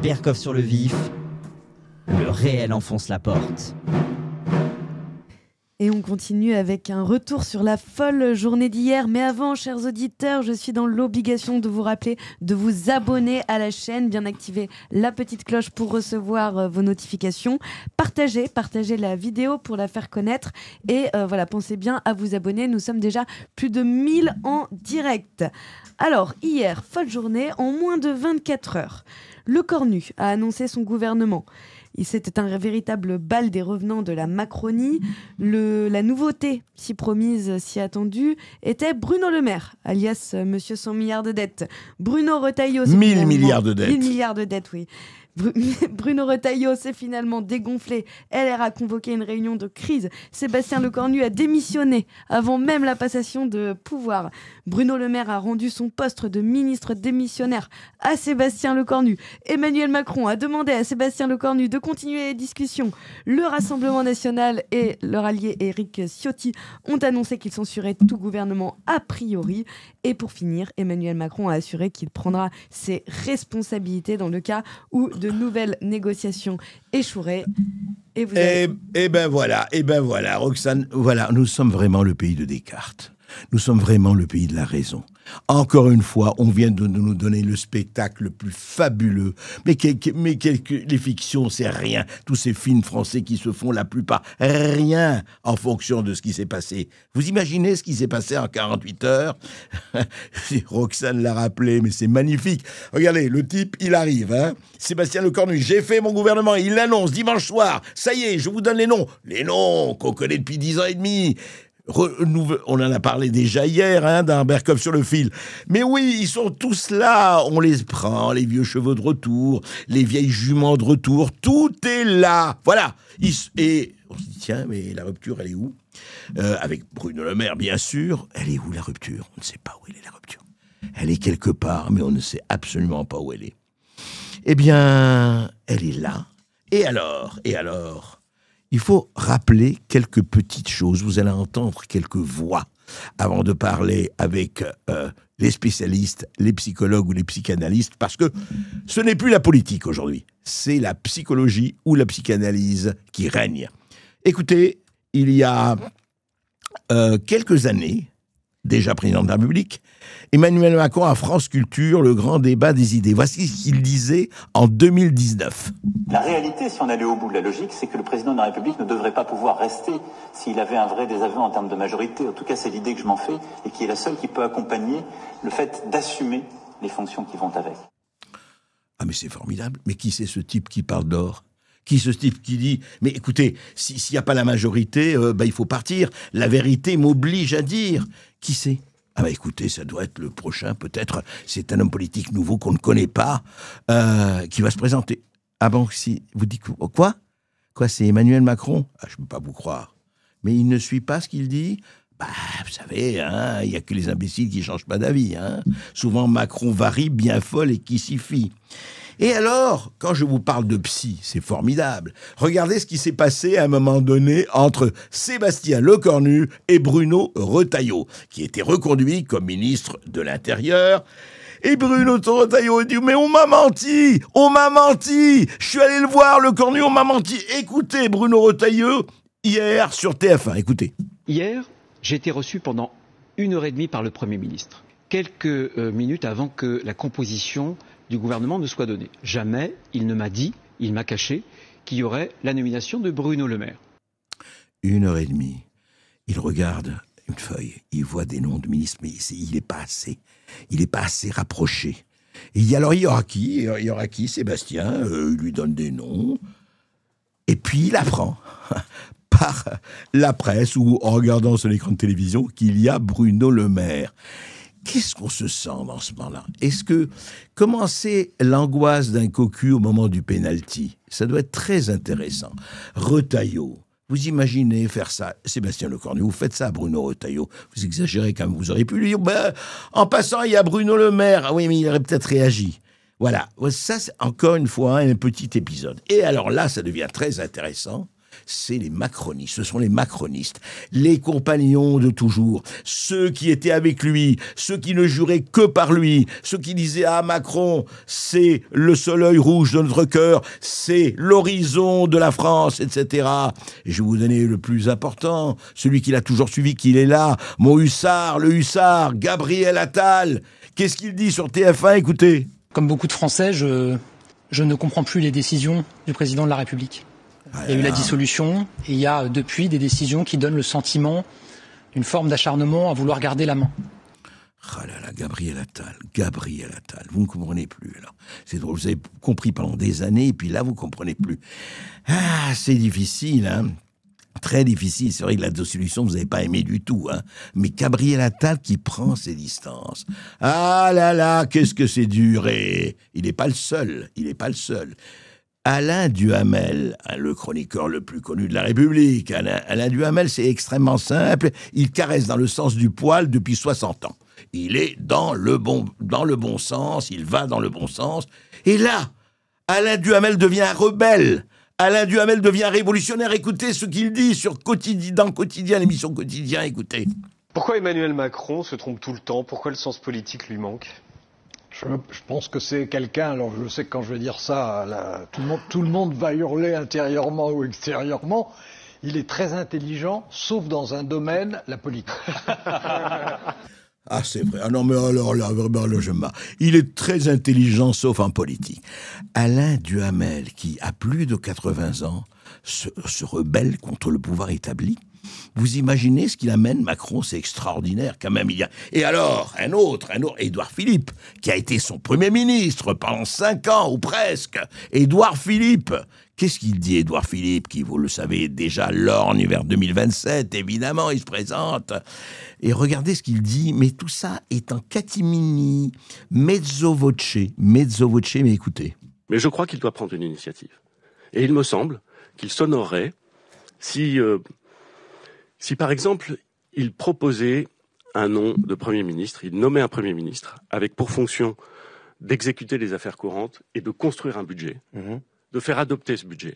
Berkoff sur le vif, le réel enfonce la porte. Et on continue avec un retour sur la folle journée d'hier. Mais avant, chers auditeurs, je suis dans l'obligation de vous rappeler de vous abonner à la chaîne, bien activer la petite cloche pour recevoir vos notifications. Partagez la vidéo pour la faire connaître. Et voilà, pensez bien à vous abonner. Nous sommes déjà plus de 1000 en direct. Alors, hier, folle journée, en moins de 24 heures. Le Cornu a annoncé son gouvernement. C'était un véritable bal des revenants de la Macronie. La nouveauté, si promise, si attendue, était Bruno Le Maire, alias Monsieur 100 milliards de dettes. Bruno Retailleau... 1000 milliards de dettes. 1000 milliards de dettes, oui. Bruno Retailleau s'est finalement dégonflé. LR a convoqué une réunion de crise. Sébastien Lecornu a démissionné avant même la passation de pouvoir. Bruno Le Maire a rendu son poste de ministre démissionnaire à Sébastien Lecornu. Emmanuel Macron a demandé à Sébastien Lecornu de continuer les discussions. Le Rassemblement national et leur allié Éric Ciotti ont annoncé qu'ils censuraient tout gouvernement a priori. Et pour finir, Emmanuel Macron a assuré qu'il prendra ses responsabilités dans le cas où de nouvelles négociations échoueraient. Et ben voilà, Roxane, voilà, nous sommes vraiment le pays de Descartes. Nous sommes vraiment le pays de la raison. Encore une fois, on vient de nous donner le spectacle le plus fabuleux. Les fictions, c'est rien. Tous ces films français qui se font la plupart, rien en fonction de ce qui s'est passé. Vous imaginez ce qui s'est passé en 48 heures? Roxane l'a rappelé, mais c'est magnifique. Regardez, le type, il arrive, hein. Sébastien Lecornu, j'ai fait mon gouvernement, il l'annonce dimanche soir. Ça y est, je vous donne les noms. Les noms qu'on connaît depuis 10 ans et demi. On en a parlé déjà hier, hein, d'un Berkoff sur le fil. Mais oui, ils sont tous là. On les prend, les vieux chevaux de retour, les vieilles juments de retour. Tout est là. Voilà. Et on se dit, tiens, mais la rupture, elle est où? Avec Bruno Le Maire, bien sûr. Elle est où, la rupture? On ne sait pas où elle est, la rupture. Elle est quelque part, mais on ne sait absolument pas où elle est. Eh bien, elle est là. Et alors? Il faut rappeler quelques petites choses. Vous allez entendre quelques voix avant de parler avec les spécialistes, les psychologues ou les psychanalystes, parce que ce n'est plus la politique aujourd'hui. C'est la psychologie ou la psychanalyse qui règne. Écoutez, il y a quelques années, déjà président de la République, Emmanuel Macron à France Culture, le grand débat des idées. Voici ce qu'il disait en 2019. La réalité, si on allait au bout de la logique, c'est que le président de la République ne devrait pas pouvoir rester s'il avait un vrai désaveu en termes de majorité. En tout cas, c'est l'idée que je m'en fais et qui est la seule qui peut accompagner le fait d'assumer les fonctions qui vont avec. Ah mais c'est formidable. Mais qui c'est ce type qui parle d'or ? Qui ce type qui dit « Mais écoutez, s'il n'y a pas la majorité, il faut partir. La vérité m'oblige à dire. » Qui c'est ? Ah bah écoutez, ça doit être le prochain, peut-être. C'est un homme politique nouveau qu'on ne connaît pas, qui va se présenter. Ah bon, si, vous dites quoi ? Quoi, c'est Emmanuel Macron ? Ah, je ne peux pas vous croire. Mais il ne suit pas ce qu'il dit ? Bah, vous savez, hein, il n'y a que les imbéciles qui ne changent pas d'avis. Hein. Souvent, Macron varie, bien folle et qui s'y fie. Et alors, quand je vous parle de psy, c'est formidable. Regardez ce qui s'est passé à un moment donné entre Sébastien Lecornu et Bruno Retailleau, qui était reconduit comme ministre de l'Intérieur. Et Bruno Retailleau dit « Mais on m'a menti, je suis allé le voir, Lecornu, on m'a menti. » Écoutez Bruno Retailleau, hier sur TF1, écoutez. Hier, j'ai été reçu pendant 1h30 par le Premier ministre, quelques minutes avant que la composition du gouvernement ne soit donnée. Jamais il ne m'a dit, il m'a caché, qu'il y aurait la nomination de Bruno Le Maire. 1h30, il regarde une feuille, il voit des noms de ministres, mais il n'est pas assez rapproché. Et il dit alors il y aura qui Sébastien, il lui donne des noms, et puis il apprend par la presse ou en regardant sur l'écran de télévision qu'il y a Bruno Le Maire. Qu'est-ce qu'on se sent dans ce moment-là ? Comment c'est l'angoisse d'un cocu au moment du pénalty ? Ça doit être très intéressant. Retailleau, vous imaginez faire ça, Sébastien Lecornu, vous faites ça à Bruno Retailleau, vous exagérez quand même, vous auriez pu lui dire, en passant, il y a Bruno Le Maire. Ah oui, mais il aurait peut-être réagi. Voilà, ça c'est encore une fois un petit épisode. Et alors là, ça devient très intéressant. c'est les macronistes, ce sont les macronistes, les compagnons de toujours, ceux qui étaient avec lui, ceux qui ne juraient que par lui, ceux qui disaient « Ah, Macron, c'est le soleil rouge de notre cœur, c'est l'horizon de la France, etc. » Et je vais vous donner le plus important, celui qui l'a toujours suivi, qu'il est là, mon hussard, le hussard, Gabriel Attal. Qu'est-ce qu'il dit sur TF1 ? Écoutez. Comme beaucoup de Français, je ne comprends plus les décisions du président de la République. Il y a eu la dissolution et il y a depuis des décisions qui donnent le sentiment d'une forme d'acharnement à vouloir garder la main. Ah là là, Gabriel Attal, vous ne comprenez plus alors. C'est drôle, vous avez compris pendant des années et puis là vous comprenez plus. Ah, c'est difficile, hein. Très difficile, c'est vrai que la dissolution vous n'avez pas aimé du tout, hein. Mais Gabriel Attal qui prend ses distances. Ah là là, qu'est-ce que c'est dur et il n'est pas le seul. Alain Duhamel, le chroniqueur le plus connu de la République, Alain Duhamel, c'est extrêmement simple, il caresse dans le sens du poil depuis 60 ans. Il est dans le bon sens, il va dans le bon sens. Et là, Alain Duhamel devient un rebelle. Alain Duhamel devient révolutionnaire. Écoutez ce qu'il dit dans Quotidien, l'émission Quotidien, écoutez. Pourquoi Emmanuel Macron se trompe tout le temps ? Pourquoi le sens politique lui manque ? Je pense que c'est quelqu'un, alors je sais que quand je vais dire ça, là, tout le monde va hurler intérieurement ou extérieurement. Il est très intelligent, sauf dans un domaine, la politique. Ah, c'est vrai. Ah non, mais alors là, je m'arrête. Il est très intelligent, sauf en politique. Alain Duhamel, qui a plus de 80 ans, se rebelle contre le pouvoir établi. Vous imaginez ce qu'il amène, Macron, c'est extraordinaire quand même. Et alors, un autre, Édouard Philippe, qui a été son Premier ministre pendant 5 ans, ou presque. Édouard Philippe. Qu'est-ce qu'il dit, Édouard Philippe, qui, vous le savez, déjà lorgne vers 2027, évidemment, il se présente. Et regardez ce qu'il dit, mais tout ça est en catimini, mezzo voce, mais écoutez. Mais je crois qu'il doit prendre une initiative. Et il me semble qu'il s'honorerait si par exemple, il proposait un nom de Premier ministre, il nommait un Premier ministre avec pour fonction d'exécuter les affaires courantes et de construire un budget, de faire adopter ce budget.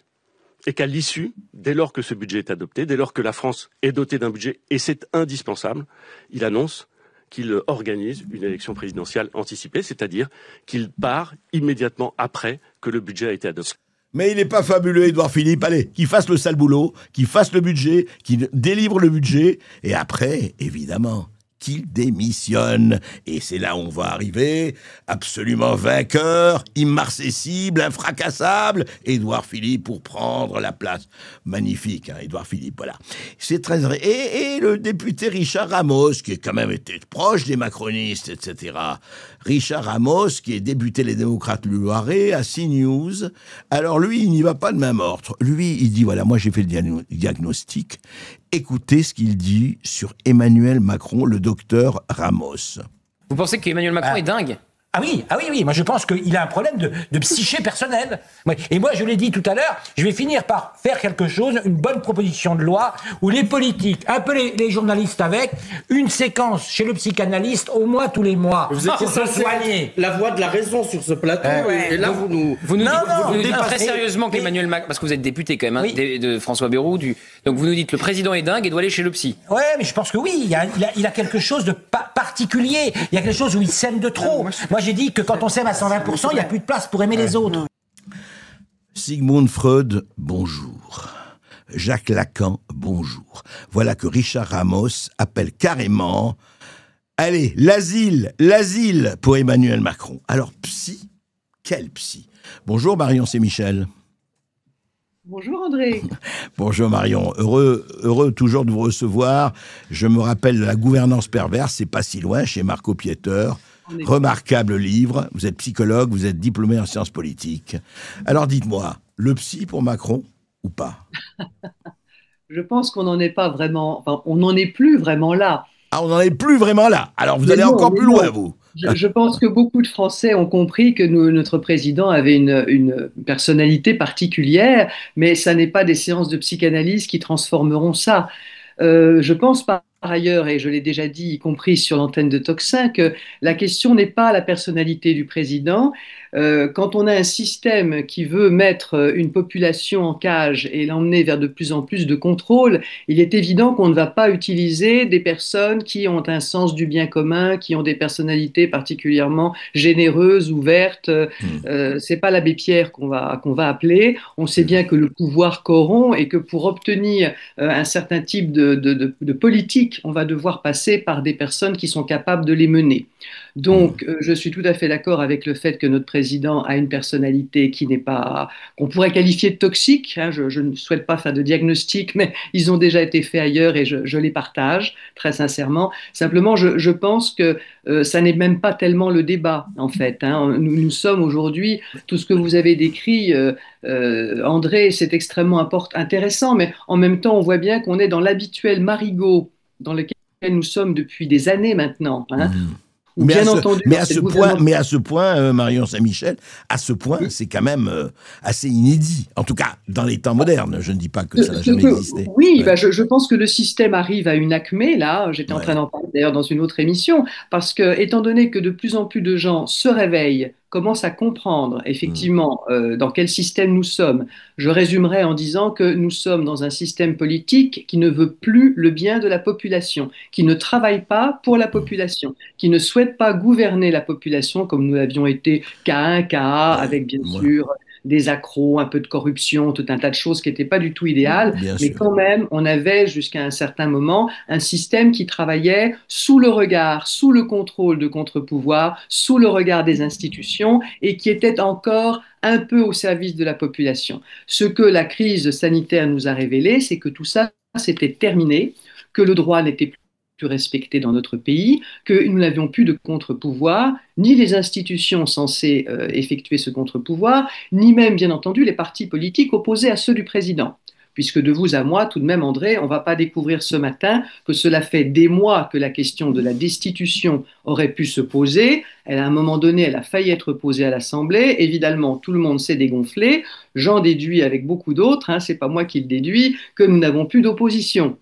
Et qu'à l'issue, dès lors que ce budget est adopté, dès lors que la France est dotée d'un budget, et c'est indispensable, il annonce qu'il organise une élection présidentielle anticipée, c'est-à-dire qu'il part immédiatement après que le budget a été adopté. Mais il n'est pas fabuleux, Édouard Philippe. Allez, qu'il fasse le sale boulot, qu'il fasse le budget, qu'il délivre le budget, et après, évidemment, qu'il démissionne. Et c'est là où on va arriver, absolument vainqueur, immarcessible, infracassable, Édouard Philippe pour prendre la place. Magnifique, hein, Édouard Philippe, voilà. C'est très vrai. Et le député Richard Ramos, qui a quand même été proche des macronistes, etc. Richard Ramos, qui est député Les Démocrates du Loiret, à CNews. Alors lui, il n'y va pas de main morte. Lui, il dit, voilà, moi j'ai fait le diagnostic. Écoutez ce qu'il dit sur Emmanuel Macron, le docteur Ramos. Vous pensez qu'Emmanuel Macron est dingue ? Ah oui. Moi, je pense qu'il a un problème de psyché personnelle. Et moi, je l'ai dit tout à l'heure, je vais finir par faire quelque chose, une bonne proposition de loi, où les politiques, un peu les journalistes avec, une séquence chez le psychanalyste, au moins tous les mois, vous êtes pour se soigner. La voix de la raison sur ce plateau, et là, vous nous dites très sérieusement qu'Emmanuel Macron, parce que vous êtes député quand même, hein, de François Bayrou, donc vous nous dites le président est dingue et doit aller chez le psy. Ouais, mais je pense que oui, il a quelque chose de particulier, il y a quelque chose où il s'aime de trop. Moi, j'ai dit que quand on s'aime à 120%, il n'y a plus de place pour aimer les autres. Sigmund Freud, bonjour. Jacques Lacan, bonjour. Voilà que Richard Ramos appelle carrément, allez, l'asile pour Emmanuel Macron. Alors, psy, quel psy? Bonjour Marion, c'est Michel. Bonjour André. Bonjour Marion, heureux toujours de vous recevoir. Je me rappelle de La gouvernance perverse, c'est pas si loin, chez Marco Pieter. Remarquable livre, vous êtes psychologue, vous êtes diplômé en sciences politiques. Alors dites-moi, le psy pour Macron ou pas? Je pense qu'on n'en est pas vraiment, enfin, on n'en est plus vraiment là. Ah, on n'en est plus vraiment là. Alors vous allez encore plus loin, vous. Je pense que beaucoup de Français ont compris que notre président avait une personnalité particulière, mais ça n'est pas des séances de psychanalyse qui transformeront ça. Je pense par ailleurs, et je l'ai déjà dit, y compris sur l'antenne de Toc 5, que la question n'est pas la personnalité du président. Quand on a un système qui veut mettre une population en cage et l'emmener vers de plus en plus de contrôle, il est évident qu'on ne va pas utiliser des personnes qui ont un sens du bien commun, qui ont des personnalités particulièrement généreuses, ouvertes. C'est pas l'abbé Pierre qu'on va appeler. On sait bien que le pouvoir corrompt et que pour obtenir un certain type de politique, on va devoir passer par des personnes qui sont capables de les mener. Donc, je suis tout à fait d'accord avec le fait que notre président a une personnalité qui n'est pas, qu'on pourrait qualifier de toxique. Hein. Je ne souhaite pas faire de diagnostic, mais ils ont déjà été faits ailleurs et je les partage, très sincèrement. Simplement, je pense que ça n'est même pas tellement le débat, en fait. Hein. Nous sommes aujourd'hui, tout ce que vous avez décrit, André, c'est extrêmement intéressant, mais en même temps, on voit bien qu'on est dans l'habituel marigot dans lequel nous sommes depuis des années maintenant. Hein. Mais à ce point, Marion Saint-Michel, à ce point, c'est quand même assez inédit. En tout cas, dans les temps modernes. Je ne dis pas que ça n'a jamais existé. Oui, ouais. Je pense que le système arrive à une acmé, là. J'étais en train d'en parler d'ailleurs dans une autre émission, parce que, étant donné que de plus en plus de gens se réveillent, commencent à comprendre effectivement dans quel système nous sommes, je résumerai en disant que nous sommes dans un système politique qui ne veut plus le bien de la population, qui ne travaille pas pour la population, qui ne souhaite pas gouverner la population comme nous l'avions été K1, KA, avec bien sûr des accros, un peu de corruption, tout un tas de choses qui n'étaient pas du tout idéales, mais quand même, on avait jusqu'à un certain moment un système qui travaillait sous le regard, sous le contrôle de contre-pouvoirs, sous le regard des institutions et qui était encore un peu au service de la population. Ce que la crise sanitaire nous a révélé, c'est que tout ça, c'était terminé, que le droit n'était plus respecté dans notre pays, que nous n'avions plus de contre-pouvoir, ni les institutions censées effectuer ce contre-pouvoir, ni même, bien entendu, les partis politiques opposés à ceux du président. Puisque de vous à moi, tout de même, André, on ne va pas découvrir ce matin que cela fait des mois que la question de la destitution aurait pu se poser. À un moment donné, elle a failli être posée à l'Assemblée. Évidemment, tout le monde s'est dégonflé. J'en déduis avec beaucoup d'autres, hein, c'est pas moi qui le déduis, que nous n'avons plus d'opposition.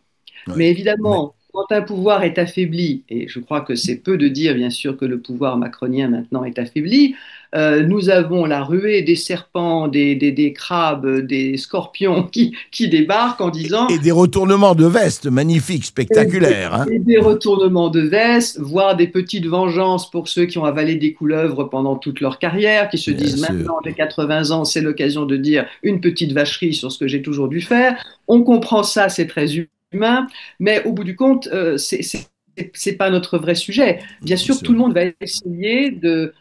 Mais évidemment, quand un pouvoir est affaibli, et je crois que c'est peu de dire, bien sûr, que le pouvoir macronien maintenant est affaibli, nous avons la ruée des serpents, des crabes, des scorpions qui débarquent en disant... Et des retournements de veste magnifiques, spectaculaires. Hein. Et des retournements de veste, voire des petites vengeances pour ceux qui ont avalé des couleuvres pendant toute leur carrière, qui se disent maintenant, j'ai 80 ans, c'est l'occasion de dire une petite vacherie sur ce que j'ai toujours dû faire. On comprend ça, c'est très humain, mais au bout du compte, c'est pas notre vrai sujet. Bien sûr, tout le monde va essayer de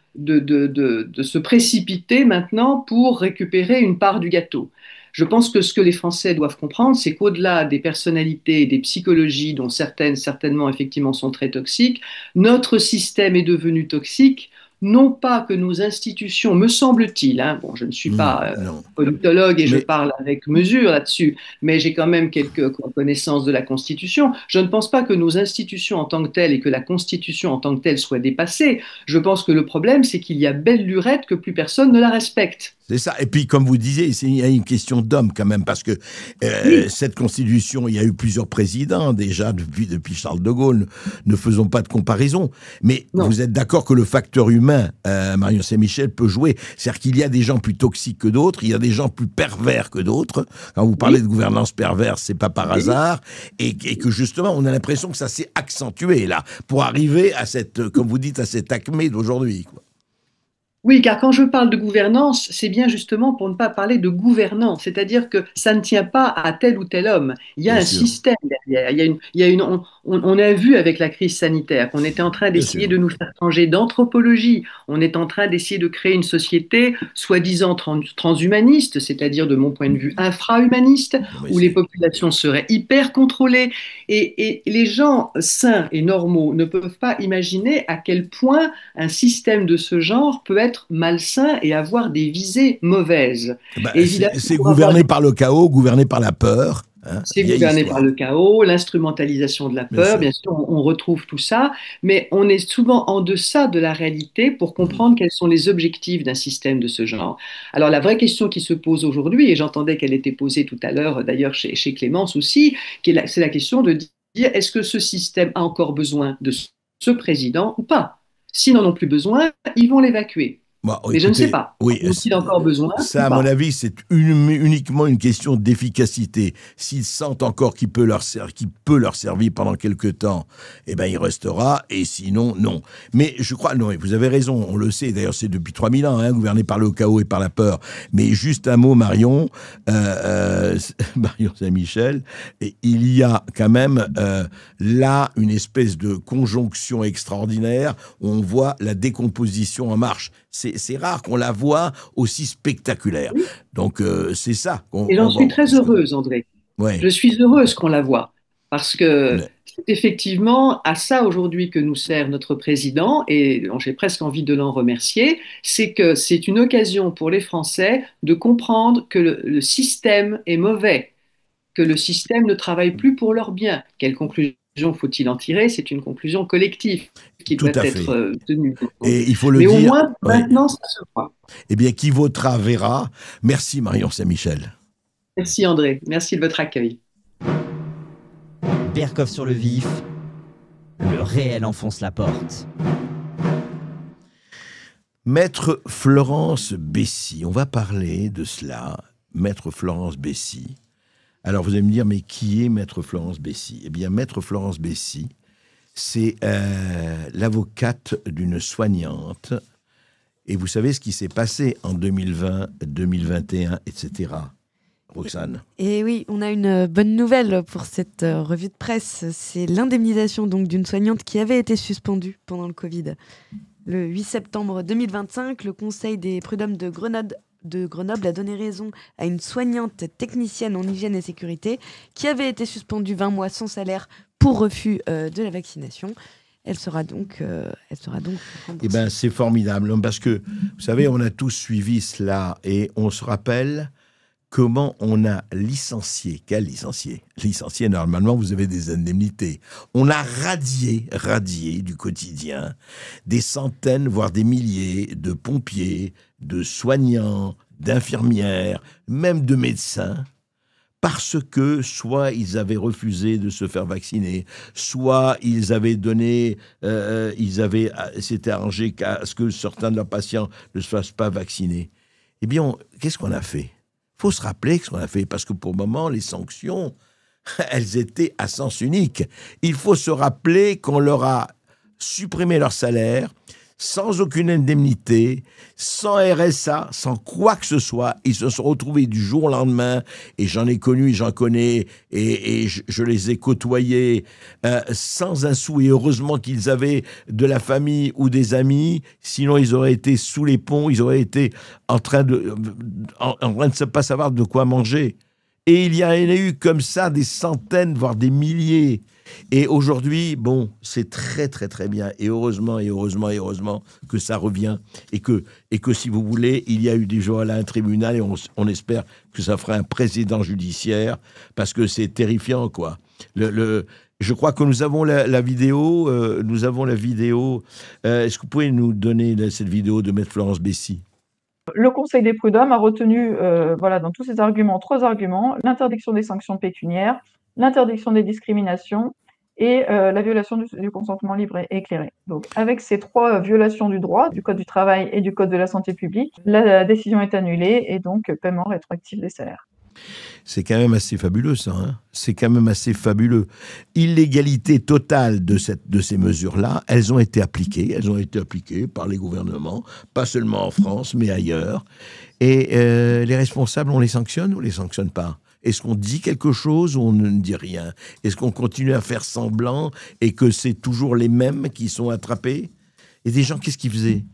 se précipiter maintenant pour récupérer une part du gâteau. Je pense que ce que les Français doivent comprendre, c'est qu'au-delà des personnalités et des psychologies, dont certaines certainement effectivement sont très toxiques, notre système est devenu toxique. Non pas que nos institutions, me semble-t-il, hein, bon, je ne suis pas politologue et je parle avec mesure là-dessus, mais j'ai quand même quelques connaissances de la Constitution. Je ne pense pas que nos institutions en tant que telles et que la Constitution en tant que telle soient dépassées. Je pense que le problème, c'est qu'il y a belle lurette que plus personne ne la respecte. C'est ça. Et puis, comme vous disiez, il y a une question d'homme quand même, parce que cette Constitution, il y a eu plusieurs présidents déjà depuis Charles de Gaulle. Ne faisons pas de comparaison. Mais vous êtes d'accord que le facteur humain, Marion Saint-Michel, peut jouer. C'est-à-dire qu'il y a des gens plus toxiques que d'autres, il y a des gens plus pervers que d'autres. Quand vous parlez de gouvernance perverse, c'est pas par hasard. Et que justement, on a l'impression que ça s'est accentué là, pour arriver à cette, comme vous dites, à cette acmé d'aujourd'hui, quoi. Oui, car quand je parle de gouvernance, c'est bien justement pour ne pas parler de gouvernance, c'est-à-dire que ça ne tient pas à tel ou tel homme. Il y a un système derrière. On a vu avec la crise sanitaire qu'on était en train d'essayer de nous faire changer d'anthropologie. On est en train d'essayer de créer une société soi-disant transhumaniste, c'est-à-dire de mon point de vue infra-humaniste, où les populations seraient hyper contrôlées. Et les gens sains et normaux ne peuvent pas imaginer à quel point un système de ce genre peut être malsain et avoir des visées mauvaises. C'est gouverné par le chaos, gouverné par la peur. Hein, c'est gouverné par le chaos, l'instrumentalisation de la peur, bien sûr, on retrouve tout ça, mais on est souvent en deçà de la réalité pour comprendre quels sont les objectifs d'un système de ce genre. Alors la vraie question qui se pose aujourd'hui, et j'entendais qu'elle était posée tout à l'heure d'ailleurs chez Clémence aussi, c'est la question de dire est-ce que ce système a encore besoin de ce président ou pas? S'ils n'en ont plus besoin, ils vont l'évacuer. Bon, mais je ne sais pas. Oui, ont-ils encore besoin? Ça, à mon avis, c'est uniquement une question d'efficacité. S'ils sentent encore qu'il peut leur servir pendant quelque temps, eh ben, il restera, et sinon, non. Mais je crois, non, vous avez raison, on le sait, d'ailleurs, c'est depuis 3000 ans, hein, gouverné par le chaos et par la peur. Mais juste un mot, Marion, Marion Saint-Michel, il y a quand même là une espèce de conjonction extraordinaire où on voit la décomposition en marche. C'est rare qu'on la voit aussi spectaculaire. Oui. Donc, c'est ça. Et j'en suis très heureuse, André. Ouais. Je suis heureuse qu'on la voie. Parce que c'est effectivement à ça aujourd'hui que nous sert notre président, et j'ai presque envie de l'en remercier, c'est que c'est une occasion pour les Français de comprendre que le système est mauvais, que le système ne travaille plus pour leur bien. Quelle conclusion faut-il en tirer? C'est une conclusion collective qui doit être tenue. Et il faut le dire. Mais au moins, maintenant, ça se voit. Eh bien, qui votera verra. Merci Marion Saint-Michel. Merci André. Merci de votre accueil. Berkoff sur le vif. Le réel enfonce la porte. Maître Florence Bessy. On va parler de cela. Maître Florence Bessy. Alors, vous allez me dire, mais qui est Maître Florence Bessy? Eh bien, Maître Florence Bessy, c'est l'avocate d'une soignante. Et vous savez ce qui s'est passé en 2020, 2021, etc. Roxane. Et oui, on a une bonne nouvelle pour cette revue de presse. C'est l'indemnisation donc d'une soignante qui avait été suspendue pendant le Covid. Le 8 septembre 2025, le Conseil des prud'hommes de Grenoble a donné raison à une soignante technicienne en hygiène et sécurité qui avait été suspendue 20 mois sans salaire pour refus de la vaccination. Elle sera donc remboursée. Eh ben, c'est formidable, parce que, vous savez, on a tous suivi cela et on se rappelle comment on a licencié. Quel licencié? Licencié, normalement, vous avez des indemnités. On a radié du quotidien des centaines, voire des milliers de pompiers, de soignants, d'infirmières, même de médecins, parce que soit ils avaient refusé de se faire vacciner, soit ils avaient s'étaient arrangés à ce que certains de leurs patients ne se fassent pas vacciner. Eh bien, qu'est-ce qu'on a fait? Il faut se rappeler ce qu'on a fait, parce que pour le moment, les sanctions, elles étaient à sens unique. Il faut se rappeler qu'on leur a supprimé leur salaire, sans aucune indemnité, sans RSA, sans quoi que ce soit. Ils se sont retrouvés du jour au lendemain, et j'en ai connu, et j'en connais, et je les ai côtoyés sans un sou, et heureusement qu'ils avaient de la famille ou des amis, sinon ils auraient été sous les ponts, ils auraient été en train de ne pas savoir de quoi manger. Et il y en a eu comme ça des centaines, voire des milliers. Et aujourd'hui, bon, c'est très, très, très bien. Et heureusement que ça revient. Et que si vous voulez, il y a eu des jours là un tribunal et on espère que ça fera un précédent judiciaire parce que c'est terrifiant, quoi. Je crois que nous avons la vidéo. Est-ce que vous pouvez nous donner cette vidéo de Maître Florence Bessy? Le Conseil des prud'hommes a retenu, dans tous ses arguments, 3 arguments: l'interdiction des sanctions pécuniaires, l'interdiction des discriminations et la violation du consentement libre et éclairé. Donc, avec ces 3 violations du droit, du Code du travail et du Code de la santé publique, la décision est annulée et donc paiement rétroactif des salaires. C'est quand même assez fabuleux, ça. Hein, c'est quand même assez fabuleux. Illégalité totale de ces mesures-là, elles ont été appliquées par les gouvernements, pas seulement en France, mais ailleurs. Et les responsables, on les sanctionne ou on les sanctionne pas? Est-ce qu'on dit quelque chose ou on ne dit rien? Est-ce qu'on continue à faire semblant et que c'est toujours les mêmes qui sont attrapés? Et des gens, qu'est-ce qu'ils faisaient?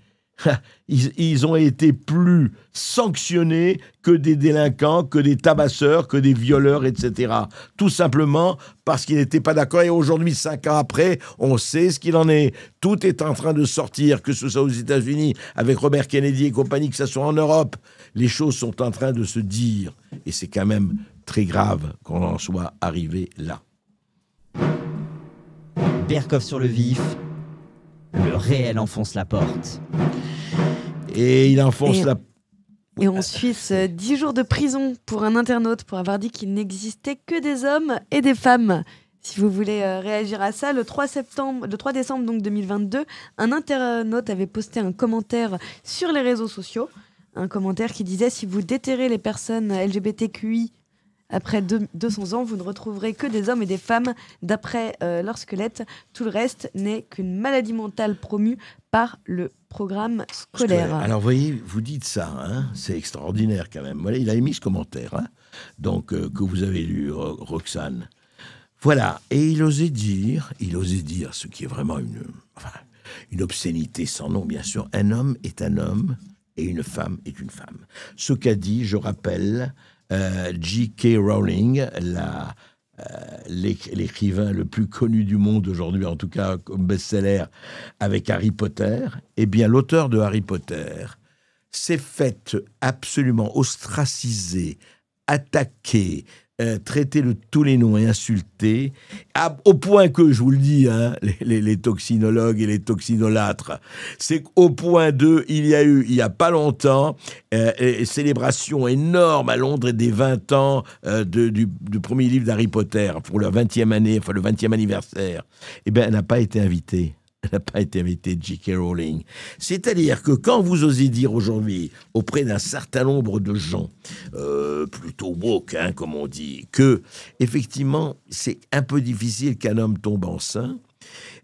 Ils ont été plus sanctionnés que des délinquants, que des tabasseurs, que des violeurs, etc. Tout simplement parce qu'ils n'étaient pas d'accord. Et aujourd'hui, 5 ans après, on sait ce qu'il en est. Tout est en train de sortir, que ce soit aux États-Unis, avec Robert Kennedy et compagnie, que ce soit en Europe. Les choses sont en train de se dire. Et c'est quand même très grave qu'on en soit arrivé là. Berkoff sur le vif. Le réel enfonce la porte. Et il enfonce la... Et en Suisse, 10 jours de prison pour un internaute pour avoir dit qu'il n'existait que des hommes et des femmes. Si vous voulez réagir à ça, le 3 décembre donc 2022, un internaute avait posté un commentaire sur les réseaux sociaux. Un commentaire qui disait « Si vous déterrez les personnes LGBTQI après 200 ans, vous ne retrouverez que des hommes et des femmes. D'après leur squelette, tout le reste n'est qu'une maladie mentale promue par le programme scolaire. » Alors, vous voyez, vous dites ça, hein, c'est extraordinaire quand même. Voilà, il a émis ce commentaire, hein, donc, que vous avez lu, Roxane. Voilà, et il osait dire, ce qui est vraiment une obscénité sans nom, bien sûr. Un homme est un homme et une femme est une femme. Ce qu'a dit, je rappelle, J.K. Rowling, l'écrivain le plus connu du monde aujourd'hui, en tout cas comme best-seller avec Harry Potter, eh bien l'auteur de Harry Potter s'est fait absolument ostraciser, attaquer, traité de tous les noms et insulté, au point que, je vous le dis, hein, les toxinologues et les toxinolâtres, c'est qu'au point il y a eu, il n'y a pas longtemps, une célébration énorme à Londres des 20 ans du premier livre d'Harry Potter, pour leur 20e année, enfin le 20e anniversaire. Eh bien, elle n'a pas été invitée. Elle n'a pas été invitée, J.K. Rowling. C'est-à-dire que quand vous osez dire aujourd'hui, auprès d'un certain nombre de gens, plutôt woke, hein, comme on dit, que, effectivement, c'est un peu difficile qu'un homme tombe enceint,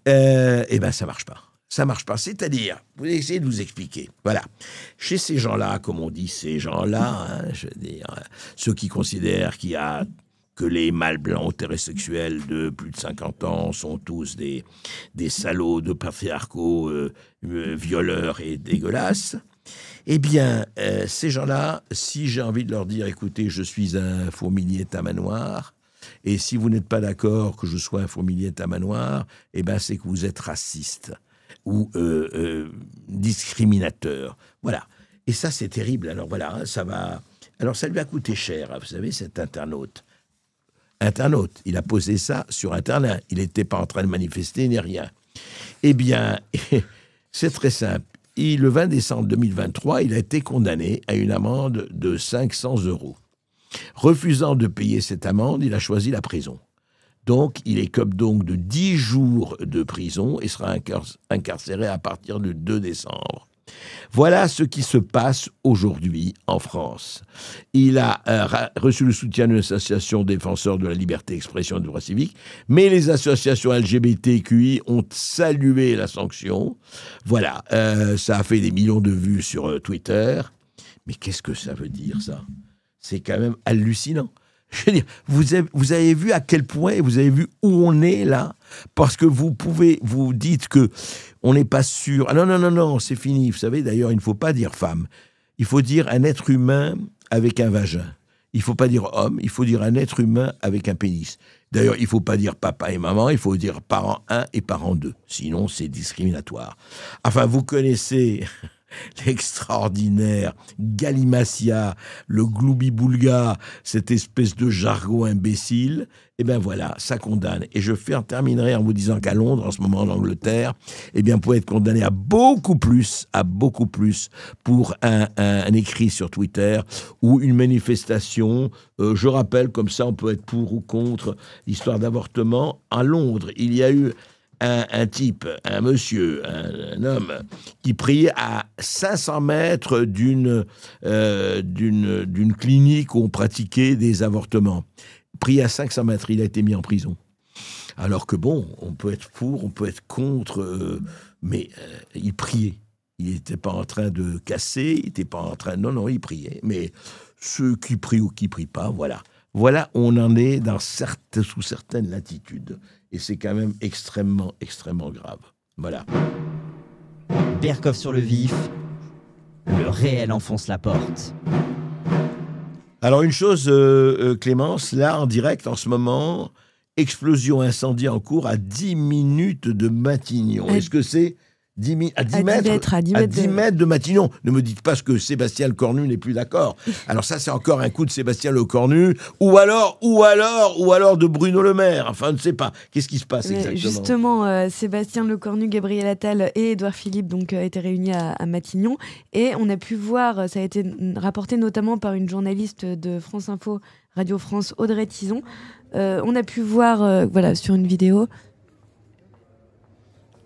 eh bien, ça marche pas. Ça marche pas. C'est-à-dire, vous essayez de vous expliquer. Voilà. Chez ces gens-là, comme on dit, ces gens-là, hein, je veux dire, ceux qui considèrent qu'il y a que les mâles blancs hétérosexuels de plus de 50 ans sont tous des salauds de patriarcaux, violeurs et dégueulasses, eh bien, ces gens-là, si j'ai envie de leur dire, écoutez, je suis un fourmilier tamanoir, et si vous n'êtes pas d'accord que je sois un fourmilier tamanoir, eh bien, c'est que vous êtes raciste ou discriminateur. Voilà. Et ça, c'est terrible. Alors voilà, hein, ça va... Alors ça lui a coûté cher, hein, vous savez, cet internaute. Il a posé ça sur Internet. Il n'était pas en train de manifester ni rien. Eh bien, c'est très simple. Le 20 décembre 2023, il a été condamné à une amende de 500 €. Refusant de payer cette amende, il a choisi la prison. Donc, il écope donc de 10 jours de prison et sera incarcéré à partir du 2 décembre. Voilà ce qui se passe aujourd'hui en France. Il a reçu le soutien d'une association défenseur de la liberté d'expression et des droits civiques, mais les associations LGBTQI ont salué la sanction. Voilà, ça a fait des millions de vues sur Twitter. Mais qu'est-ce que ça veut dire, ça? C'est quand même hallucinant. Je veux dire, vous avez vu à quel point, et vous avez vu où on est là, parce que vous dites que on n'est pas sûr. Ah non, c'est fini. Vous savez, d'ailleurs, il ne faut pas dire femme. Il faut dire un être humain avec un vagin. Il ne faut pas dire homme, il faut dire un être humain avec un pénis. D'ailleurs, il ne faut pas dire papa et maman, il faut dire parent 1 et parent 2. Sinon, c'est discriminatoire. Enfin, vous connaissez... l'extraordinaire galimatia, le gloubi-boulga, cette espèce de jargon imbécile, eh bien voilà, ça condamne. Et je terminerai en vous disant qu'à Londres, en ce moment en Angleterre, eh bien, vous pouvez être condamné à beaucoup plus pour un écrit sur Twitter ou une manifestation. Je rappelle, comme ça, on peut être pour ou contre l'histoire d'avortement. À Londres, il y a eu un type, un monsieur, un homme, qui priait à 500 mètres d'une clinique où on pratiquait des avortements. Prié à 500 mètres, il a été mis en prison. Alors que bon, on peut être pour, on peut être contre, mais il priait. Il n'était pas en train de casser, il n'était pas en train... Non, il priait. Mais ceux qui prient ou qui prient pas, voilà. Voilà, on en est sous certaines latitudes. Et c'est quand même extrêmement, extrêmement grave. Voilà. Berkoff sur le vif, le réel enfonce la porte. Alors une chose, Clémence, là en direct en ce moment, explosion incendie en cours à 10 minutes de Matignon. Est-ce que c'est à 10 mètres de Matignon. Ne me dites pas que Sébastien Lecornu n'est plus d'accord. Alors ça, c'est encore un coup de Sébastien Lecornu, ou alors de Bruno Le Maire. Enfin, on ne sait pas. Qu'est-ce qui se passe exactement ? Justement, Sébastien Lecornu, Gabriel Attal et Édouard Philippe étaient réunis à Matignon. Et on a pu voir, ça a été rapporté notamment par une journaliste de France Info, Radio France, Audrey Tizon. On a pu voir, sur une vidéo...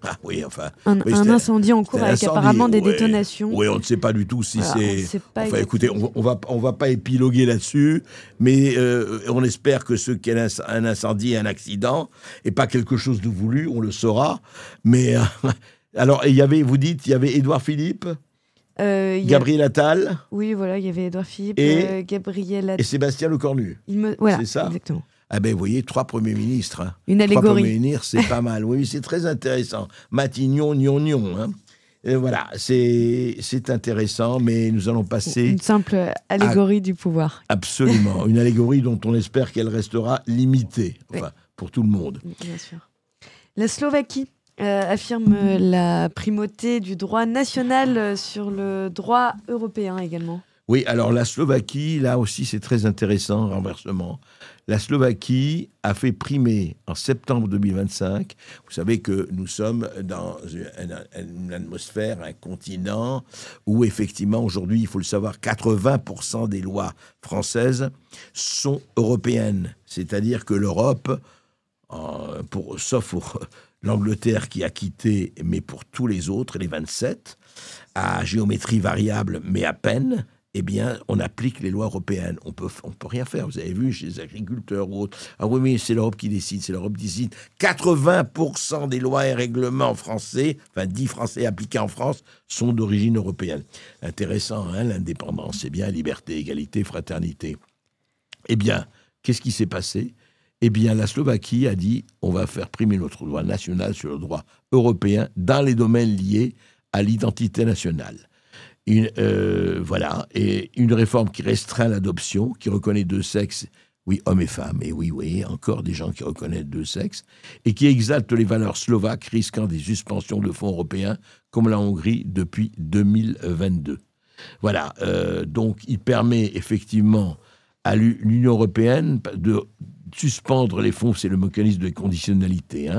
Ah oui, enfin... Un incendie en cours avec apparemment des détonations. Oui, on ne sait pas du tout si c'est... Enfin, écoutez, on va pas épiloguer là-dessus, mais on espère que ce qu'est un incendie et un accident et pas quelque chose de voulu, on le saura. Mais alors, il y avait Édouard Philippe, Gabriel Attal. Oui, voilà, il y avait Édouard Philippe, Gabriel Attal. Et Sébastien Lecornu. Voilà, c'est ça ? Exactement. Ah ben, vous voyez, 3 premiers ministres. Hein. Une allégorie. 3 premiers ministres, c'est pas mal. Oui, c'est très intéressant. Matignon, gnon. Hein. Et voilà, c'est intéressant, mais nous allons passer... Une simple allégorie du pouvoir. Absolument. Une allégorie dont on espère qu'elle restera limitée, pour tout le monde. Bien sûr. La Slovaquie affirme la primauté du droit national sur le droit européen également. Oui, alors la Slovaquie, là aussi c'est très intéressant, renversement. La Slovaquie a fait primer en septembre 2025, vous savez que nous sommes dans une atmosphère, un continent où effectivement aujourd'hui, il faut le savoir, 80% des lois françaises sont européennes. C'est-à-dire que l'Europe, sauf pour l'Angleterre qui a quitté, mais pour tous les autres, les 27, à géométrie variable, mais à peine, eh bien, on applique les lois européennes. On peut rien faire. Vous avez vu chez les agriculteurs ou autres. Ah oui, mais c'est l'Europe qui décide. 80% des lois et règlements français, dits français appliqués en France, sont d'origine européenne. Intéressant, hein, l'indépendance, c'est bien liberté, égalité, fraternité. Eh bien, qu'est-ce qui s'est passé ? Eh bien, la Slovaquie a dit on va faire primer notre droit national sur le droit européen dans les domaines liés à l'identité nationale. Voilà, et une réforme qui restreint l'adoption, qui reconnaît 2 sexes, oui, hommes et femmes, et oui, encore des gens qui reconnaissent 2 sexes, et qui exalte les valeurs slovaques, risquant des suspensions de fonds européens, comme la Hongrie depuis 2022. Voilà, donc il permet effectivement à l'Union européenne de suspendre les fonds, c'est le mécanisme de conditionnalité,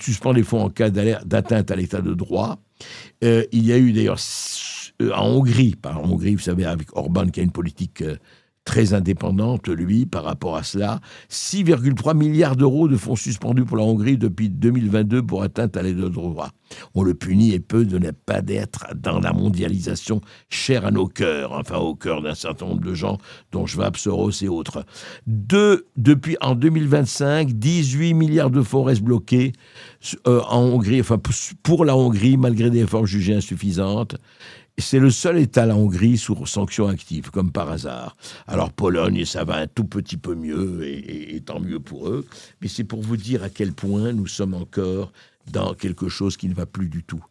suspendre les fonds en cas d'atteinte à l'état de droit. Il y a eu d'ailleurs en Hongrie, vous savez, avec Orban qui a une politique très indépendante, lui, par rapport à cela, 6,3 milliards d'euros de fonds suspendus pour la Hongrie depuis 2022 pour atteinte à l'état de droit. On le punit et peu de ne pas d'être dans la mondialisation chère à nos cœurs, au cœur d'un certain nombre de gens, dont Schwab, Soros et autres. Depuis en 2025, 18 milliards de fonds restent bloqués en Hongrie, pour la Hongrie, malgré des efforts jugés insuffisantes. C'est le seul État, la Hongrie, sous sanction active, comme par hasard. Alors Pologne, ça va un tout petit peu mieux, et tant mieux pour eux. Mais c'est pour vous dire à quel point nous sommes encore dans quelque chose qui ne va plus du tout.